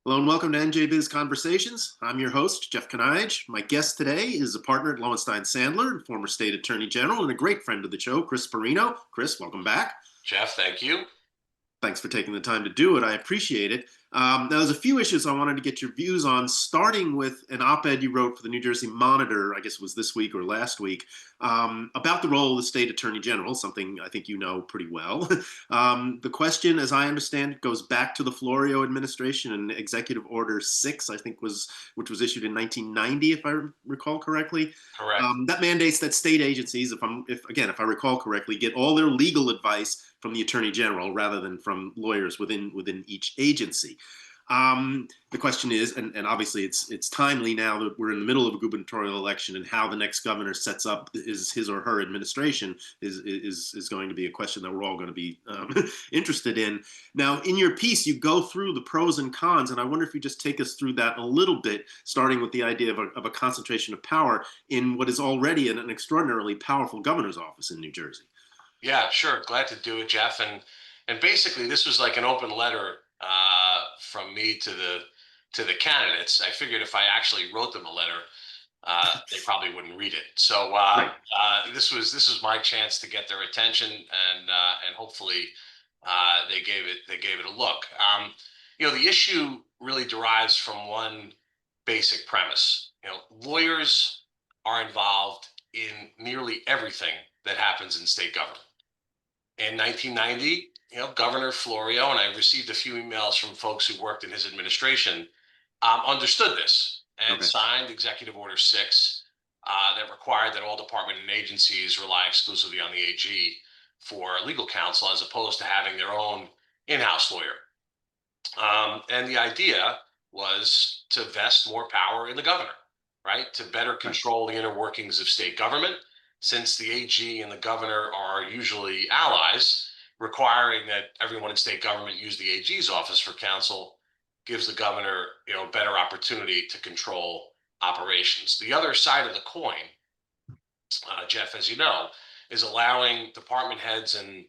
Hello and welcome to NJBIZ Conversations. I'm your host, Jeff Kanige. My guest today is a partner at Lowenstein Sandler, former state attorney general, and a great friend of the show, Chris Porrino. Chris, welcome back. Jeff, thank you. Thanks for taking the time to do it. I appreciate it. Now, there's a few issues I wanted to get your views on, starting with an op-ed you wrote for the New Jersey Monitor, I guess it was this week or last week, about the role of the state attorney general, something I think you know pretty well. The question, as I understand it, goes back to the Florio administration and Executive Order 6, I think which was issued in 1990, if I recall correctly. Correct. That mandates that state agencies, if I recall correctly, get all their legal advice from the attorney general rather than from lawyers within each agency. The question is, and obviously it's timely now that we're in the middle of a gubernatorial election, and how the next governor sets up his or her administration is going to be a question that we're all going to be interested in. Now, in your piece, you go through the pros and cons, and I wonder if you just take us through that a little bit, starting with the idea of a concentration of power in what is already an extraordinarily powerful governor's office in New Jersey. Yeah, sure. Glad to do it, Jeff. And basically, this was like an open letter from me to the candidates. I figured if I actually wrote them a letter, they probably wouldn't read it. So this was my chance to get their attention, and hopefully they gave it a look. The issue really derives from one basic premise. Lawyers are involved in nearly everything that happens in state government. In 1990, Governor Florio, and I received a few emails from folks who worked in his administration, understood this and signed Executive Order 6 that required that all department and agencies rely exclusively on the AG for legal counsel, as opposed to having their own in-house lawyer. And the idea was to vest more power in the governor, right? To better control the inner workings of state government, since the AG and the governor are usually allies. Requiring that everyone in state government use the AG's office for counsel gives the governor, better opportunity to control operations. The other side of the coin, Jeff, as you know, is allowing department heads and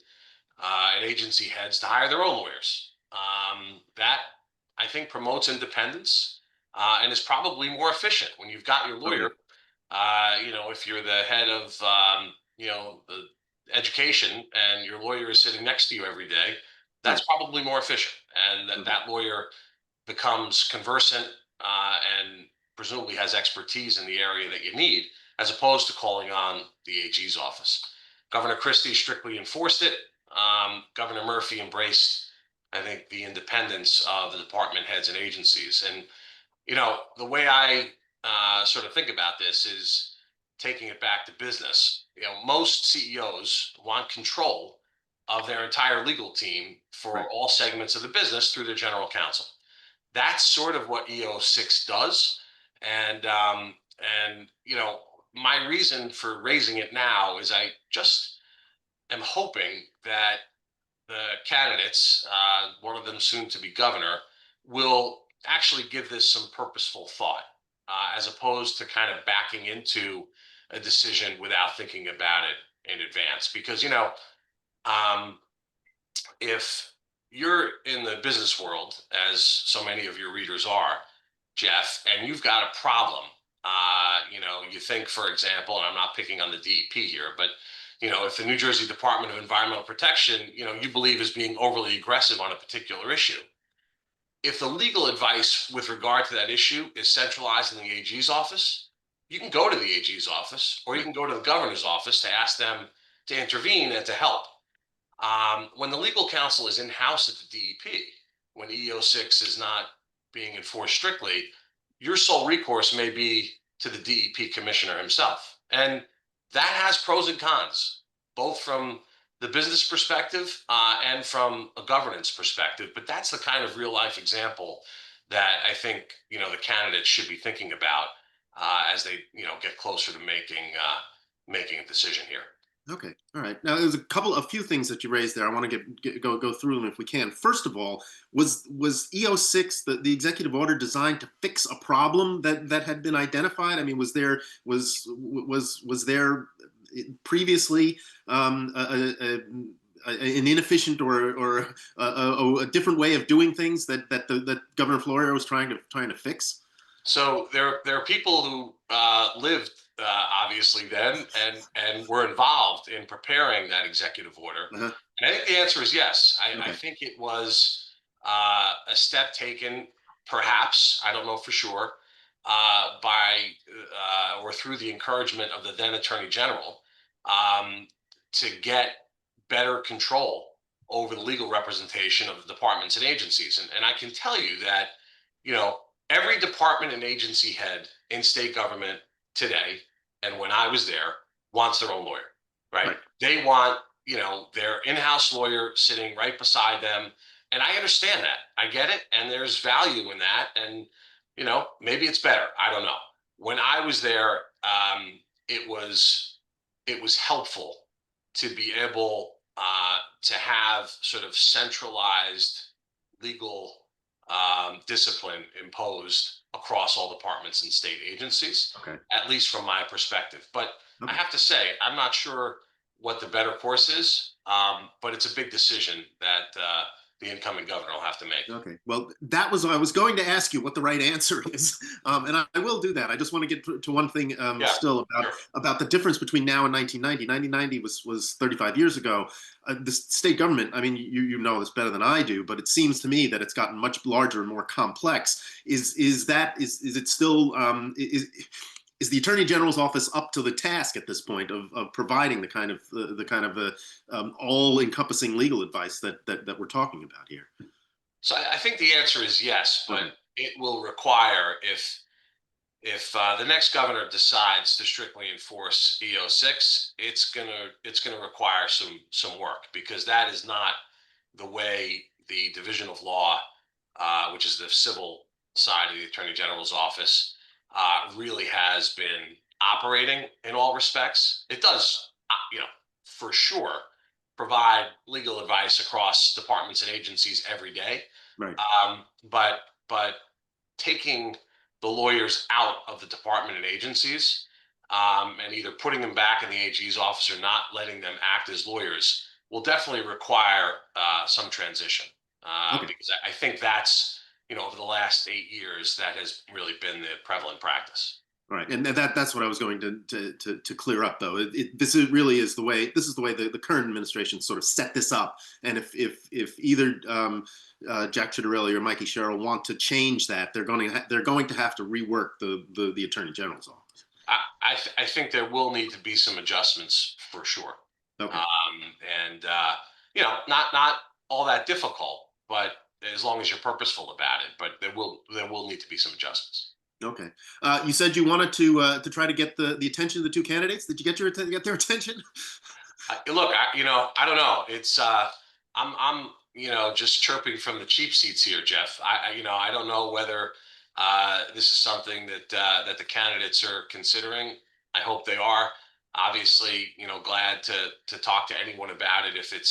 agency heads to hire their own lawyers. That, I think, promotes independence and is probably more efficient when you've got your lawyer. If you're the head of, the education, and your lawyer is sitting next to you every day, that's probably more efficient. And that lawyer becomes conversant and presumably has expertise in the area that you need, as opposed to calling on the AG's office. Governor Christie strictly enforced it. Governor Murphy embraced, I think, the independence of the department heads and agencies. And, the way I sort of think about this is taking it back to business. Most CEOs want control of their entire legal team for all segments of the business through their general counsel. That's sort of what EO6 does. And my reason for raising it now is I just am hoping that the candidates, one of them soon to be governor, will actually give this some purposeful thought, as opposed to kind of backing into a decision without thinking about it in advance. Because, if you're in the business world, as so many of your readers are, Jeff, and you've got a problem, you think, for example, and I'm not picking on the DEP here, but, if the New Jersey Department of Environmental Protection, you believe is being overly aggressive on a particular issue. If the legal advice with regard to that issue is centralized in the AG's office, you can go to the AG's office, or you can go to the governor's office to ask them to intervene and to help. When the legal counsel is in-house at the DEP, when EO6 is not being enforced strictly, your sole recourse may be to the DEP commissioner himself. And that has pros and cons, both from the business perspective and from a governance perspective. But that's the kind of real life example that I think, the candidates should be thinking about as they, get closer to making a decision here. Okay. All right. Now, there's a few things that you raised there. I want to go through them if we can. First of all, was EO6, the executive order, designed to fix a problem that had been identified? I mean, was there previously a an inefficient or a different way of doing things that Governor Florio was trying to fix? So there are people who lived obviously then and were involved in preparing that executive order. Uh-huh. And I think the answer is yes. I Okay. think it was a step taken, perhaps I don't know for sure, by or through the encouragement of the then Attorney General um, to get better control over the legal representation of the departments and agencies. And I can tell you that, you know, every department and agency head in state government today, and when I was there, wants their own lawyer, right? Right. They want, their in-house lawyer sitting right beside them. And I understand that. I get it. And there's value in that. And, maybe it's better. I don't know. When I was there, it was it was helpful to be able to have sort of centralized legal discipline imposed across all departments and state agencies, Okay. at least from my perspective. But I Okay. have to say, I'm not sure what the better course is, but it's a big decision that the incoming governor will have to make. Okay. Well, that was I was going to ask you what the right answer is, and I will do that. I just want to get to one thing Yeah, still sure. about the difference between now and 1990. 1990 was 35 years ago. The state government. I mean, you know this better than I do, but it seems to me that it's gotten much larger and more complex. Is it still is the Attorney General's office up to the task at this point of providing the kind of all-encompassing legal advice that we're talking about here? So I think the answer is yes, but Okay. it will require if the next governor decides to strictly enforce EO6, it's gonna require some work because that is not the way the Division of Law, which is the civil side of the Attorney General's office, really has been operating in all respects. It does, for sure, provide legal advice across departments and agencies every day. Right. But taking the lawyers out of the department and agencies and either putting them back in the AG's office or not letting them act as lawyers will definitely require some transition Okay. because I think that's over the last 8 years that has really been the prevalent practice. All right, and that's what I was going to clear up, though. This is really is the way. This is the way the current administration sort of set this up. And if either Jack Ciattarelli or Mikey Sherrill want to change that, they're going to have to rework the Attorney General's office. I think there will need to be some adjustments for sure, Okay. and not all that difficult, but as long as you're purposeful about it. But there will need to be some adjustments. Okay. You said you wanted to try to get the attention of the two candidates. Did you get their attention? Look, I don't know. It's I'm just chirping from the cheap seats here, Jeff. I don't know whether this is something that the candidates are considering. I hope they are. Obviously, glad to talk to anyone about it if it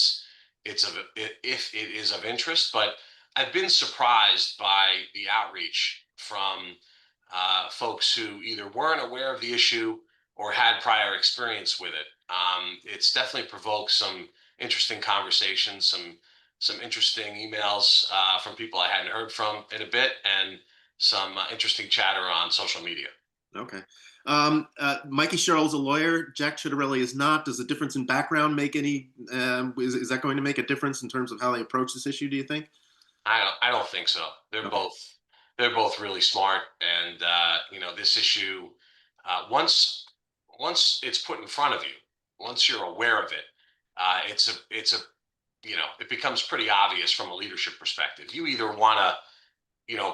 is of interest. But I've been surprised by the outreach from folks who either weren't aware of the issue or had prior experience with it. It's definitely provoked some interesting conversations, some interesting emails from people I hadn't heard from in a bit, and some interesting chatter on social media. Okay. Mikey Sherrill's a lawyer. Jack Ciattarelli is not. Does the difference in background make any? Is that going to make a difference in terms of how they approach this issue? Do you think? I don't think so. They're Okay. both they're both really smart, and this issue once it's put in front of you, once you're aware of it, it's a it becomes pretty obvious from a leadership perspective. You either want to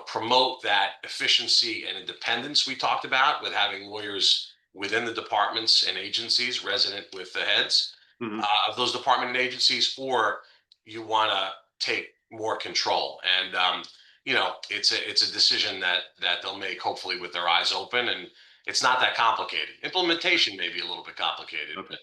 promote that efficiency and independence we talked about with having lawyers within the departments and agencies resident with the heads Hmm. of those department and agencies, or you want to take more control. And it's a decision that they'll make hopefully with their eyes open, and it's not that complicated. Implementation may be a little bit complicated, Okay.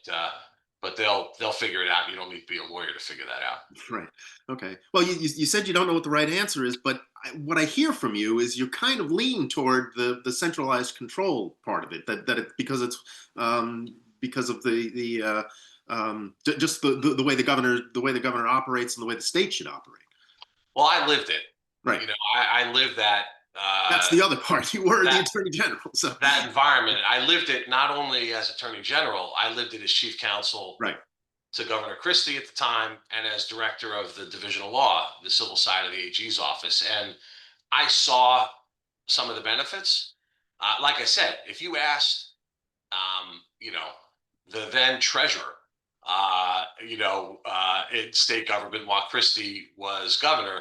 but they'll figure it out. You don't need to be a lawyer to figure that out. Right. Okay. Well, you said you don't know what the right answer is, but what I hear from you is you kind of lean toward the centralized control part of it. That it because it's because of Just the way the governor operates and the way the state should operate. Well, I lived it. Right. You know, I lived that That's the other part. You were the that attorney general, so that environment. I lived it not only as Attorney General, I lived it as Chief Counsel right. to Governor Christie at the time and as Director of the Division of Law, the civil side of the AG's office. And I saw some of the benefits. Like I said, if you asked, you know, the then treasurer, in state government while Christie was governor,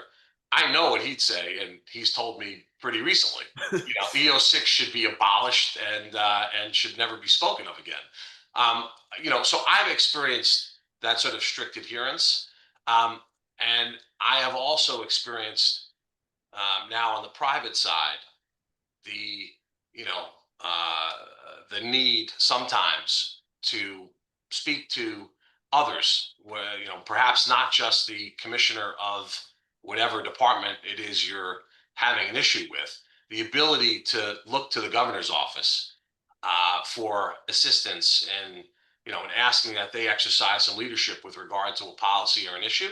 I know what he'd say, and he's told me pretty recently. You know, EO6 should be abolished and should never be spoken of again. Um, so I've experienced that sort of strict adherence, and I have also experienced now on the private side the you know uh, the need sometimes to speak to others, where perhaps not just the commissioner of whatever department it is you're having an issue with, the ability to look to the governor's office for assistance and asking that they exercise some leadership with regard to a policy or an issue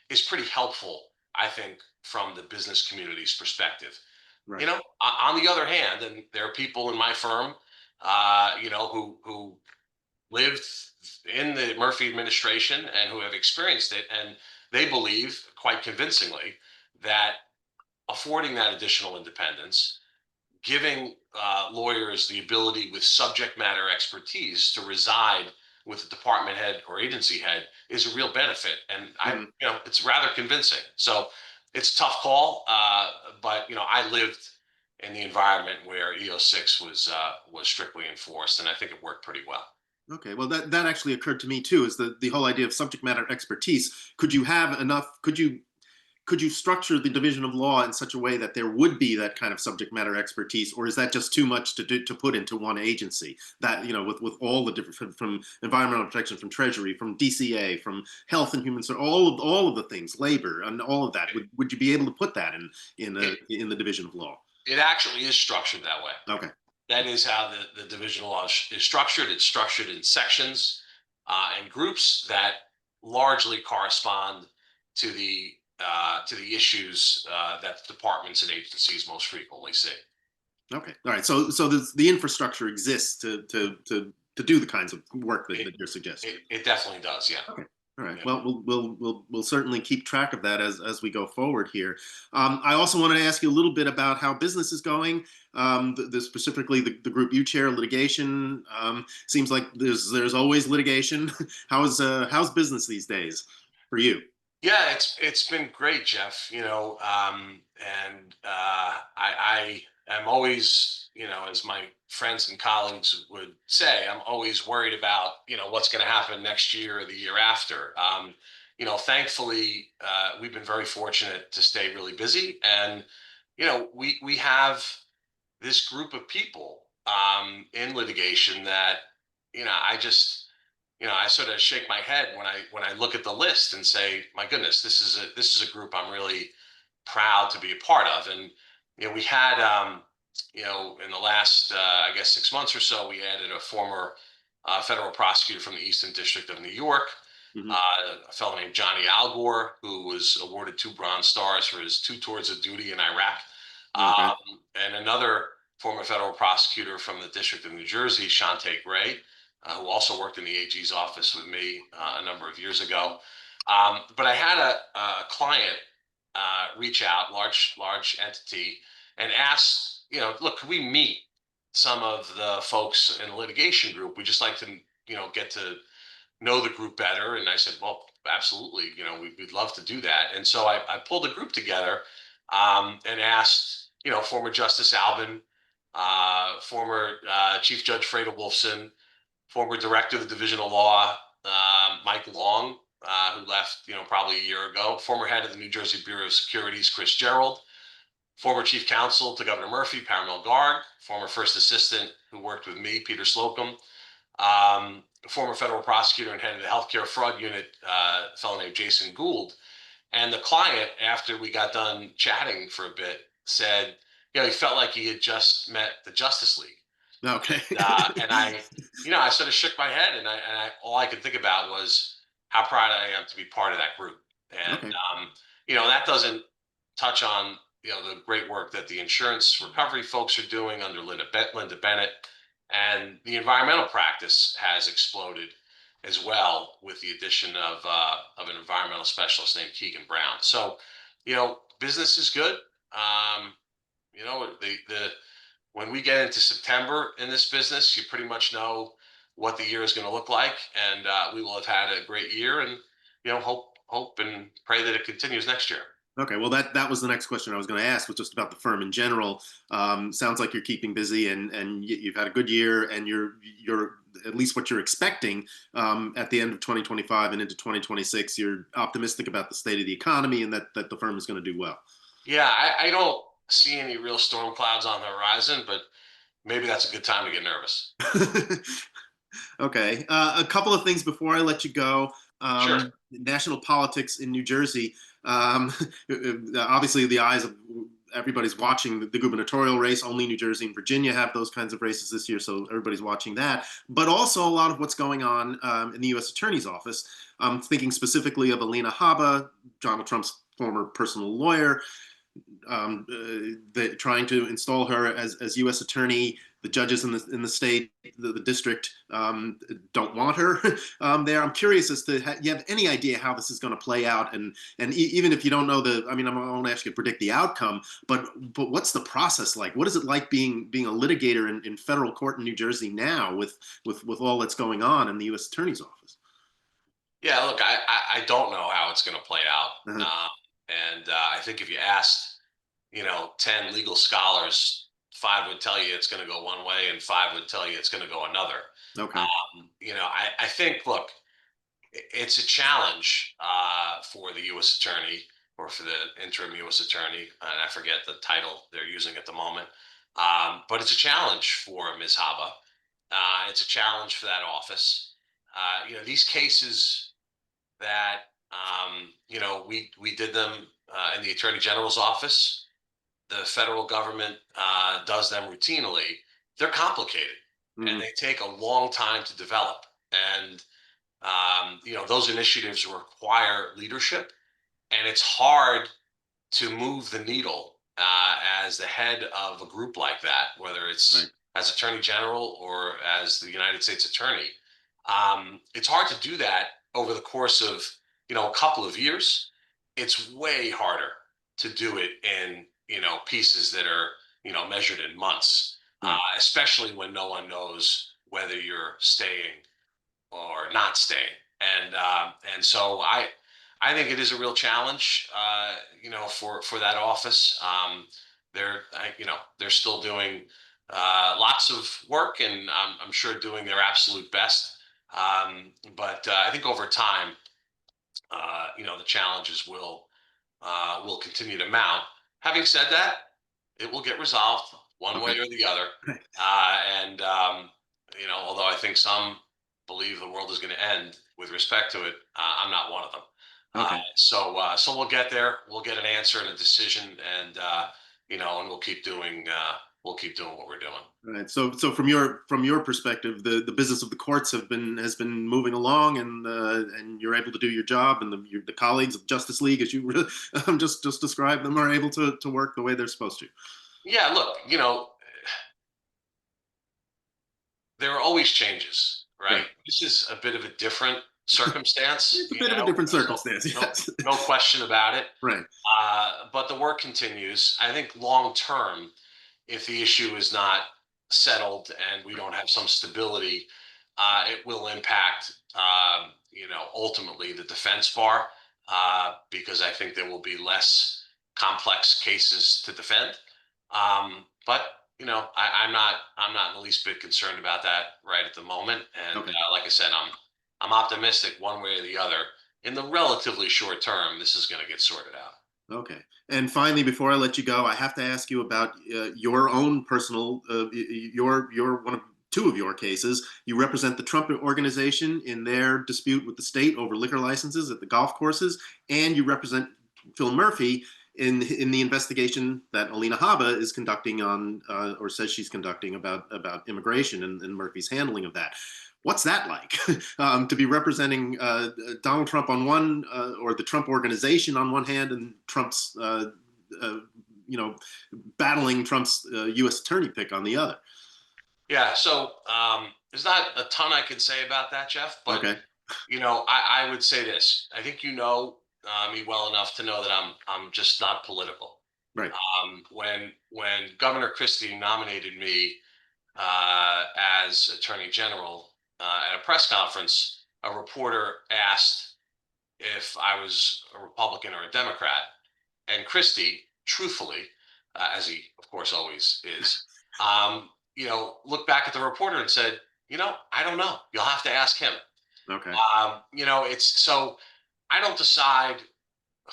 is pretty helpful, I think, from the business community's perspective. Right. On the other hand, and there are people in my firm, who lived in the Murphy administration and who have experienced it, and they believe quite convincingly that affording that additional independence, giving lawyers the ability with subject matter expertise to reside with the department head or agency head is a real benefit, and it's rather convincing. So it's a tough call, but I lived in the environment where EO6 was strictly enforced, and I think it worked pretty well. Okay, well, that actually occurred to me too. Is the whole idea of subject matter expertise? Could you have enough? Could you structure the division of law in such a way that there would be that kind of subject matter expertise, or is that just too much to put into one agency? That with all the different, from environmental protection, from Treasury, from DCA, from Health and Human Services, all of the things, labor, and all of that. Would you be able to put that in the division of law? It actually is structured that way. Okay. That is how the division of law is structured. It's structured in sections and groups that largely correspond to the issues that departments and agencies most frequently see. Okay. All right. So the infrastructure exists to do the kinds of work that you're suggesting. It definitely does. Yeah. Okay. All right. Yeah. Well, we'll certainly keep track of that as we go forward here. I also wanted to ask you a little bit about how business is going. Specifically, the group you chair, litigation. Seems like there's always litigation. How's business these days for you? Yeah, it's been great, Jeff. And I am always, as my friends and colleagues would say, I'm always worried about, what's going to happen next year or the year after. Thankfully, we've been very fortunate to stay really busy, and we have this group of people in litigation that I just I sort of shake my head when I look at the list and say, my goodness, this is a group I'm really proud to be a part of. And we had in the last I guess 6 months or so, we added a former federal prosecutor from the Eastern District of New York, Hmm. a fellow named Johnny Algor, who was awarded 2 Bronze Stars for his 2 tours of duty in Iraq, Okay. and another former federal prosecutor from the District of New Jersey, Shante Gray, who also worked in the AG's office with me a number of years ago. But I had a client reach out, large entity, and ask, look, could we meet some of the folks in the litigation group? We just like to, get to know the group better. And I said, well, absolutely, we'd love to do that. And so I pulled a group together and asked, former Justice Albin, former Chief Judge Freda Wolfson, former director of the Division of Law, Mike Long, who left, probably a year ago, former head of the New Jersey Bureau of Securities, Chris Gerald, former chief counsel to Governor Murphy, Paramel Garg, former first assistant who worked with me, Peter Slocum, former federal prosecutor and head of the healthcare fraud unit, a fellow named Jason Gould. And the client, after we got done chatting for a bit, said, he felt like he had just met the Justice League. Okay. And I, I sort of shook my head, and all I could think about was how proud I am to be part of that group. And Okay. that doesn't touch on the great work that the insurance recovery folks are doing under Linda Bennett, and the environmental practice has exploded as well with the addition of an environmental specialist named Keegan Brown. So, business is good. The when we get into September in this business, you pretty much know what the year is going to look like, and we will have had a great year, and hope and pray that it continues next year. Okay, well, that was the next question I was going to ask, was just about the firm in general. Sounds like you're keeping busy, and you've had a good year, and you're at least what you're expecting at the end of 2025 and into 2026. You're optimistic about the state of the economy, and that the firm is going to do well. Yeah, I don't see any real storm clouds on the horizon, but maybe that's a good time to get nervous. Okay, a couple of things before I let you go. Sure. National politics in New Jersey. Um, Obviously, the eyes of everybody's watching the gubernatorial race. Only New Jersey and Virginia have those kinds of races this year, so everybody's watching that. But also a lot of what's going on in the U.S. Attorney's Office. I'm thinking specifically of Alina Habba, Donald Trump's former personal lawyer, trying to install her as U.S. attorney. The judges in the state, the district, don't want her there. I'm curious as to you have any idea how this is going to play out, and even if you don't know I mean, I won't ask you to predict the outcome, but what's the process like? What is it like being a litigator in federal court in New Jersey now with all that's going on in the U.S. Attorney's Office? Yeah, look, I don't know how it's going to play out. Uh-huh. And I think if you asked, 10 legal scholars, five would tell you it's going to go one way, and five would tell you it's going to go another. Okay. I think, look, it's a challenge for the U.S. attorney, or for the interim U.S. attorney, and I forget the title they're using at the moment. But it's a challenge for Ms. Hava. It's a challenge for that office. These cases that we did them in the Attorney General's office. The federal government does them routinely. They're complicated, and Mm-hmm. they take a long time to develop. And those initiatives require leadership, and it's hard to move the needle as the head of a group like that, whether it's Right. as Attorney General or as the United States Attorney. It's hard to do that over the course of a couple of years. It's way harder to do it in pieces that are measured in months, Right. especially when no one knows whether you're staying or not staying. And so I think it is a real challenge, for that office. They're still doing lots of work, and I'm sure doing their absolute best. But I think over time, the challenges will continue to mount. Having said that, it will get resolved one Okay. way or the other. And although I think some believe the world is going to end with respect to it, I'm not one of them. Okay. So we'll get there. We'll get an answer and a decision, and and we'll keep doing what we're doing. Right. So from your perspective, the business of the courts has been moving along, and you're able to do your job, and the colleagues of Justice League, as you just described them, are able to work the way they're supposed to. Yeah, look, there are always changes, right? Right. This is a bit of a different circumstance, It's a bit of a different no, circumstance. no, Yes. no question about it. Right. But the work continues. I think long term, if the issue is not settled and we don't have some stability, it will impact, ultimately the defense bar, because I think there will be less complex cases to defend. But I'm not in the least bit concerned about that right at the moment. And Okay. like I said, I'm optimistic one way or the other. In the relatively short term, this is going to get sorted out. Okay. And finally, before I let you go, I have to ask you about your own personal, your one of two of your cases. You represent the Trump organization in their dispute with the state over liquor licenses at the golf courses, and you represent Phil Murphy in the investigation that Alina Habba is conducting on, or says she's conducting about immigration and Murphy's handling of that. What's that like? To be representing Donald Trump on one, or the Trump organization on one hand, and Trump's, battling Trump's U.S. attorney pick on the other. Yeah, so there's not a ton I can say about that, Jeff, but Okay. I would say this. I think me well enough to know that I'm just not political. Right. When Governor Christie nominated me as Attorney General at a press conference, a reporter asked if I was a Republican or a Democrat, and Christie, truthfully, as he of course always is, looked back at the reporter and said, I don't know. You'll have to ask him. Okay. It's so I don't decide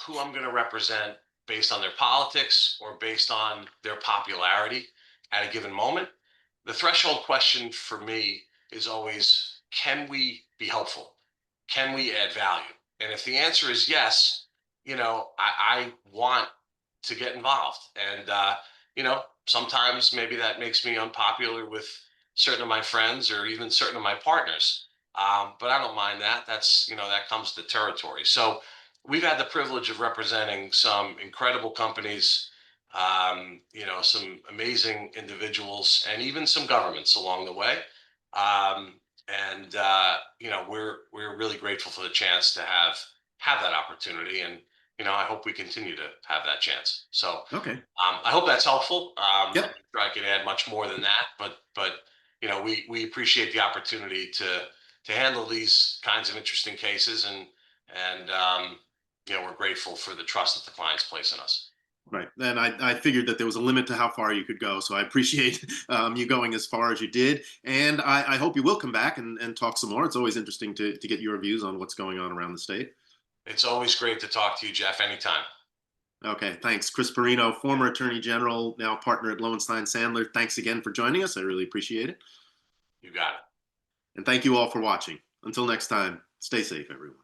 who I'm going to represent based on their politics or based on their popularity at a given moment. The threshold question for me is always, can we be helpful? Can we add value? And if the answer is yes, I want to get involved. And, sometimes maybe that makes me unpopular with certain of my friends or even certain of my partners. But I don't mind that. That comes to territory. So we've had the privilege of representing some incredible companies, some amazing individuals, and even some governments along the way. We're really grateful for the chance to have that opportunity, and I hope we continue to have that chance. So Okay. I hope that's helpful. I'm Yep. sure I could add much more than that, but we appreciate the opportunity to handle these kinds of interesting cases, and we're grateful for the trust that the clients place in us. Right. And I figured that there was a limit to how far you could go. So I appreciate you going as far as you did. And I hope you will come back and talk some more. It's always interesting to get your views on what's going on around the state. It's always great to talk to you, Jeff. Anytime. Okay. Thanks. Chris Porrino, former Attorney General, now partner at Lowenstein Sandler. Thanks again for joining us. I really appreciate it. You got it. And thank you all for watching. Until next time, stay safe, everyone.